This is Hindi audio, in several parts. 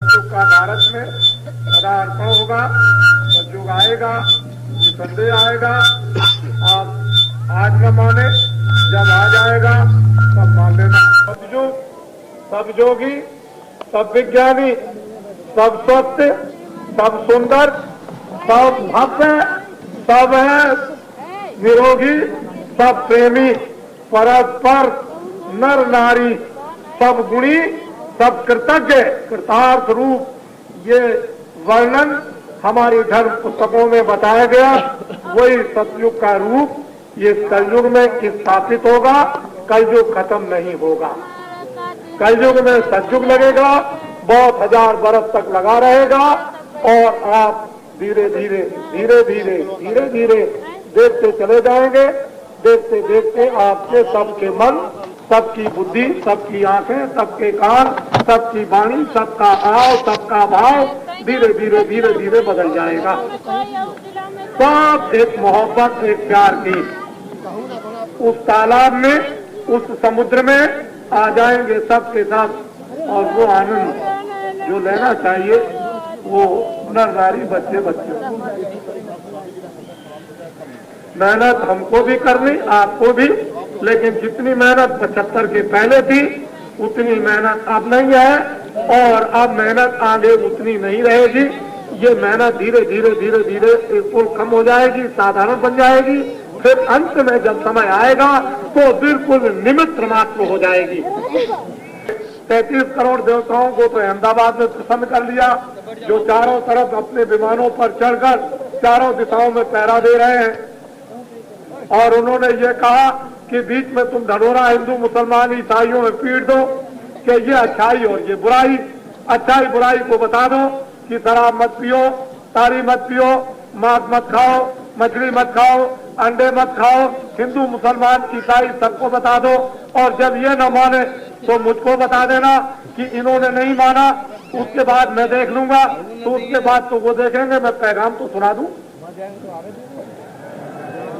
सतयुग का भारत में पदार्पण होगा, सतयुग आएगा, संदेह आएगा। आप आज न माने, जब आ जाएगा तब मान लेना। सतयुग, सब जोगी, सब विज्ञानी, सब स्वस्थ, सब सुंदर, सब भव्य, सब है निरोगी, सब प्रेमी, परस्पर नर नारी, सब गुणी, सब कृतज्ञ, कृतार्थ रूप। ये वर्णन हमारी धर्म पुस्तकों में बताया गया। वही सतयुग का रूप ये कलयुग में स्थापित होगा। कलयुग खत्म नहीं होगा। कलयुग में सतयुग लगेगा, बहुत हजार बरस तक लगा रहेगा। और आप धीरे धीरे धीरे धीरे धीरे धीरे देखते चले जाएंगे। देखते देखते आपके सबके मन, सबकी बुद्धि, सबकी आंखें, सबके कान, सबकी वाणी, सबका आव, सबका भाव धीरे धीरे धीरे धीरे बदल जाएगा। सब एक मोहब्बत, एक प्यार की उस तालाब में, उस समुद्र में आ जाएंगे सबके सब। और वो आनंद जो लेना चाहिए वो नर नारी बच्चे बच्चे। मेहनत हमको भी करनी, आपको भी, लेकिन जितनी मेहनत 75 के पहले थी उतनी मेहनत अब नहीं है। और अब मेहनत आगे उतनी नहीं रहेगी। ये मेहनत धीरे धीरे धीरे धीरे बिल्कुल कम हो जाएगी, साधारण बन जाएगी। फिर अंत में जब समय आएगा तो बिल्कुल निमित्त मात्र हो जाएगी। 33 करोड़ देवताओं को तो अहमदाबाद में प्रसन्न कर लिया, जो चारों तरफ अपने विमानों पर चढ़कर चारों दिशाओं में पहरा दे रहे हैं। और उन्होंने ये कहा कि बीच में तुम ढढोरा हिंदू मुसलमान ईसाइयों में पीट दो कि ये अच्छाई और ये बुराई। अच्छाई बुराई को बता दो कि शराब मत पियो, तारी मत पियो, मांस मत खाओ, मछली मत खाओ, अंडे मत खाओ। हिंदू मुसलमान ईसाई सबको बता दो। और जब ये न माने तो मुझको बता देना कि इन्होंने नहीं माना। उसके बाद मैं देख लूंगा। तो उसके बाद तो वो देखेंगे, मैं पैगाम तो सुना दूं।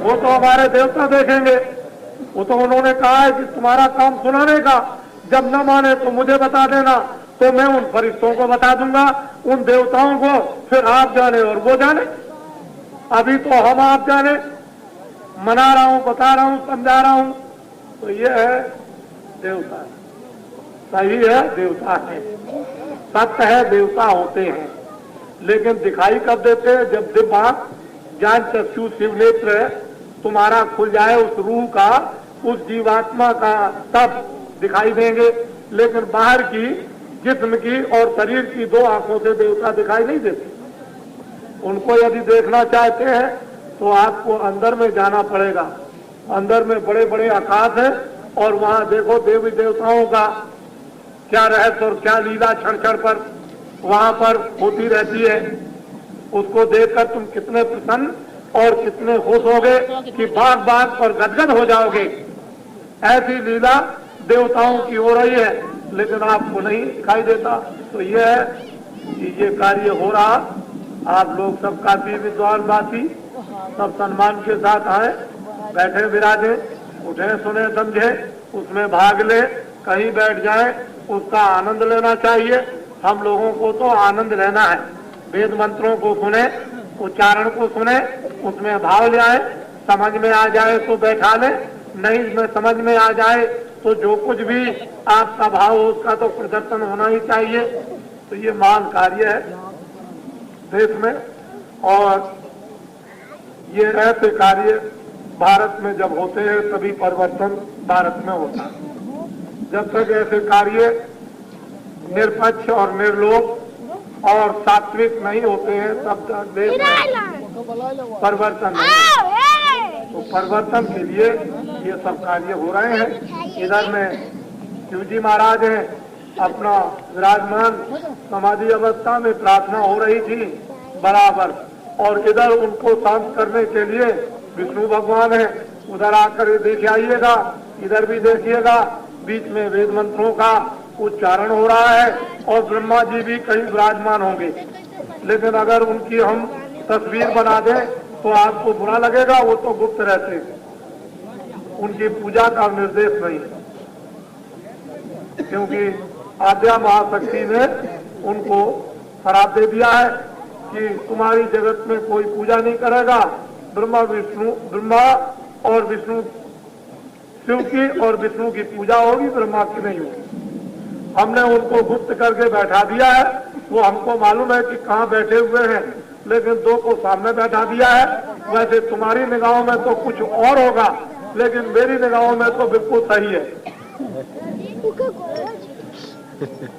वो तो हमारे देवता देखेंगे। वो तो उन्होंने कहा है कि तुम्हारा काम सुनाने का। जब न माने तो मुझे बता देना, तो मैं उन फरिश्तों को बता दूंगा, उन देवताओं को। फिर आप जाने और वो जाने। अभी तो हम आप जाने, मना रहा हूं, बता रहा हूं, समझा रहा हूं। तो ये है देवता, सही है, देवता है, सत्य है, देवता होते हैं। लेकिन दिखाई कब देते हैं? जब दिव्य ज्ञान चक्षु शिव नेत्र तुम्हारा खुल जाए उस रूह का, उस जीवात्मा का, तब दिखाई देंगे। लेकिन बाहर की, जिस्म की और शरीर की दो आंखों से देवता दिखाई नहीं देते। उनको यदि देखना चाहते हैं तो आपको अंदर में जाना पड़ेगा। अंदर में बड़े बड़े आकाश है और वहां देखो देवी देवताओं का क्या रहस्य और क्या लीला क्षण क्षण पर वहां पर होती रहती है। उसको देखकर तुम कितने प्रसन्न और कितने खुश होगे कि बाग बाग पर गदगद हो जाओगे। ऐसी लीला देवताओं की हो रही है, लेकिन आपको नहीं दिखाई देता। तो यह है कि ये कार्य हो रहा। आप लोग सब काफी विद्वान बाती सब सम्मान के साथ आए, बैठे विराजे, उठे सुने समझे, उसमें भाग ले, कहीं बैठ जाए, उसका आनंद लेना चाहिए। हम लोगों को तो आनंद लेना है। वेद मंत्रों को सुने, उच्चारण को सुने, उसमें भाव ले आए। समझ में आ जाए तो बैठा ले, नहीं में समझ में आ जाए तो जो कुछ भी आपका भाव हो उसका तो प्रदर्शन होना ही चाहिए। तो ये महान कार्य है देश में। और ये ऐसे कार्य भारत में जब होते हैं तभी परिवर्तन भारत में होता है। जब तक ऐसे कार्य निरपक्ष और निर्लोभ और सात्विक नहीं होते हैं तब तक देश में परिवर्तन नहीं। तो परिवर्तन के लिए ये सब कार्य हो रहे हैं। इधर में शिवजी महाराज हैं, अपना विराजमान समाधि अवस्था में प्रार्थना हो रही थी बराबर। और इधर उनको शांत करने के लिए विष्णु भगवान है। उधर आकर देख आइएगा, इधर भी देखिएगा, बीच में वेद मंत्रों का उच्चारण हो रहा है और ब्रह्मा जी भी कहीं विराजमान होंगे। लेकिन अगर उनकी हम तस्वीर बना दें तो आपको बुरा लगेगा। वो तो गुप्त रहते, उनकी पूजा का निर्देश नहीं है। क्योंकि आद्या महाशक्ति ने उनको शराप दे दिया है कि तुम्हारी जगत में कोई पूजा नहीं करेगा, ब्रह्मा और विष्णु शिव की और विष्णु की पूजा होगी, ब्रह्मा की नहीं होगी। हमने उनको गुप्त करके बैठा दिया है, वो हमको मालूम है कि कहाँ बैठे हुए हैं, लेकिन दो को सामने बैठा दिया है। वैसे तुम्हारी निगाहों में तो कुछ और होगा, लेकिन मेरी निगाहों में तो बिल्कुल सही है।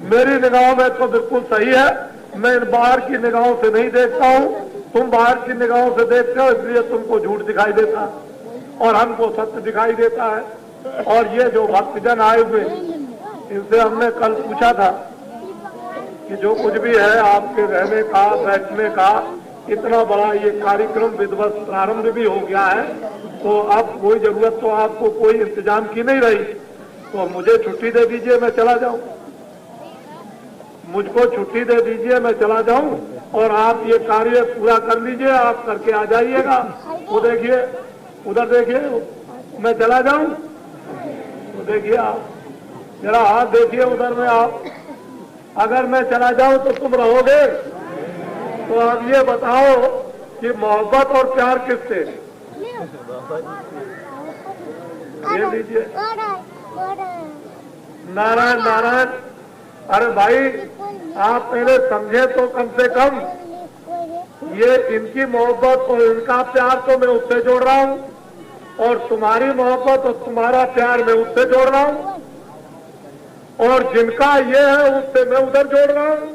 मेरी निगाहों में तो बिल्कुल सही है। मैं बाहर की निगाहों से नहीं देखता हूँ, तुम बाहर की निगाहों से देखते हो, इसलिए तुमको झूठ दिखाई देता है और हमको सत्य दिखाई देता है। और ये जो भक्तजन आए हुए, इनसे हमने कल पूछा था कि जो कुछ भी है आपके रहने का, बैठने का, इतना बड़ा ये कार्यक्रम विधिवत प्रारंभ भी हो गया है, तो अब कोई जरूरत तो आपको कोई इंतजाम की नहीं रही, तो मुझे छुट्टी दे दीजिए, मैं चला जाऊं। मुझको छुट्टी दे दीजिए, मैं चला जाऊं और आप ये कार्य पूरा कर लीजिए, आप करके आ जाइएगा। वो देखिए, उधर देखिए, मैं चला जाऊं, तो देखिए आप मेरा हाथ देखिए उधर में। आप अगर मैं चला जाऊं तो तुम रहोगे? तो आप ये बताओ कि मोहब्बत और प्यार किससे? ये लीजिए, नारायण नारायण। अरे भाई, आप पहले समझे तो कम से कम, ये इनकी मोहब्बत और इनका प्यार तो मैं उससे जोड़ रहा हूँ, और तुम्हारी मोहब्बत और तुम्हारा प्यार मैं उससे जोड़ रहा हूँ, और जिनका ये है उससे मैं उधर जोड़ रहा हूँ।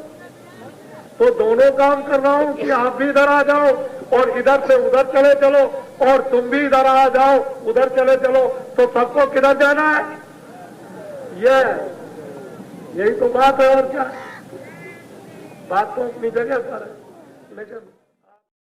तो दोनों काम कर रहा हूँ कि आप भी इधर आ जाओ और इधर से उधर चले चलो, और तुम भी इधर आ जाओ, उधर चले चलो, तो सबको किधर जाना है? यही तो बात है, और क्या? बात तो अपनी जगह पर है, लेकिन